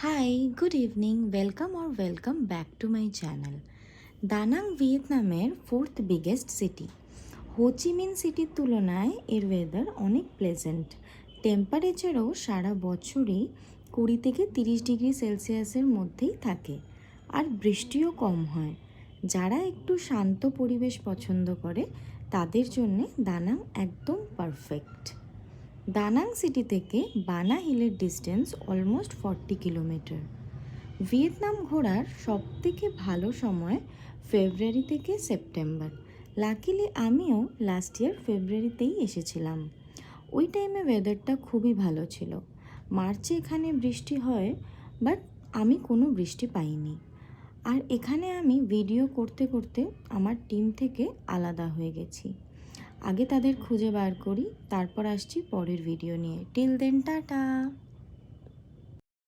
Hi, good evening. Welcome back to my channel. দানাং ভিয়েতনামের fourth biggest city. Ho Chi Minh সিটির তুলনায় এর ওয়েদার অনেক প্লেজেন্ট। টেম্পারেচারও সারা বছরই 20 থেকে 30 ডিগ্রি সেলসিয়াসের মধ্যেই থাকে, আর বৃষ্টিও কম হয়। যারা একটু শান্ত পরিবেশ পছন্দ করে তাদের জন্যে দানাং একদম পারফেক্ট। দানাং সিটি থেকে বানা হিলের ডিস্টেন্স অলমোস্ট 40 কিলোমিটার। ভিয়েতনাম ঘোরার সবথেকে ভালো সময় ফেব্রুয়ারি থেকে সেপ্টেম্বর। লাকিলি আমিও লাস্ট ইয়ার ফেব্রুয়ারিতেই এসেছিলাম। ওই টাইমে ওয়েদারটা খুবই ভালো ছিল। মার্চে এখানে বৃষ্টি হয়, বাট আমি কোনো বৃষ্টি পাইনি। আর এখানে আমি ভিডিও করতে করতে আমার টিম থেকে আলাদা হয়ে গেছি। আগে তাদের খুঁজে বার করি, তারপর আসছি পরের ভিডিও নিয়ে। Till then tata.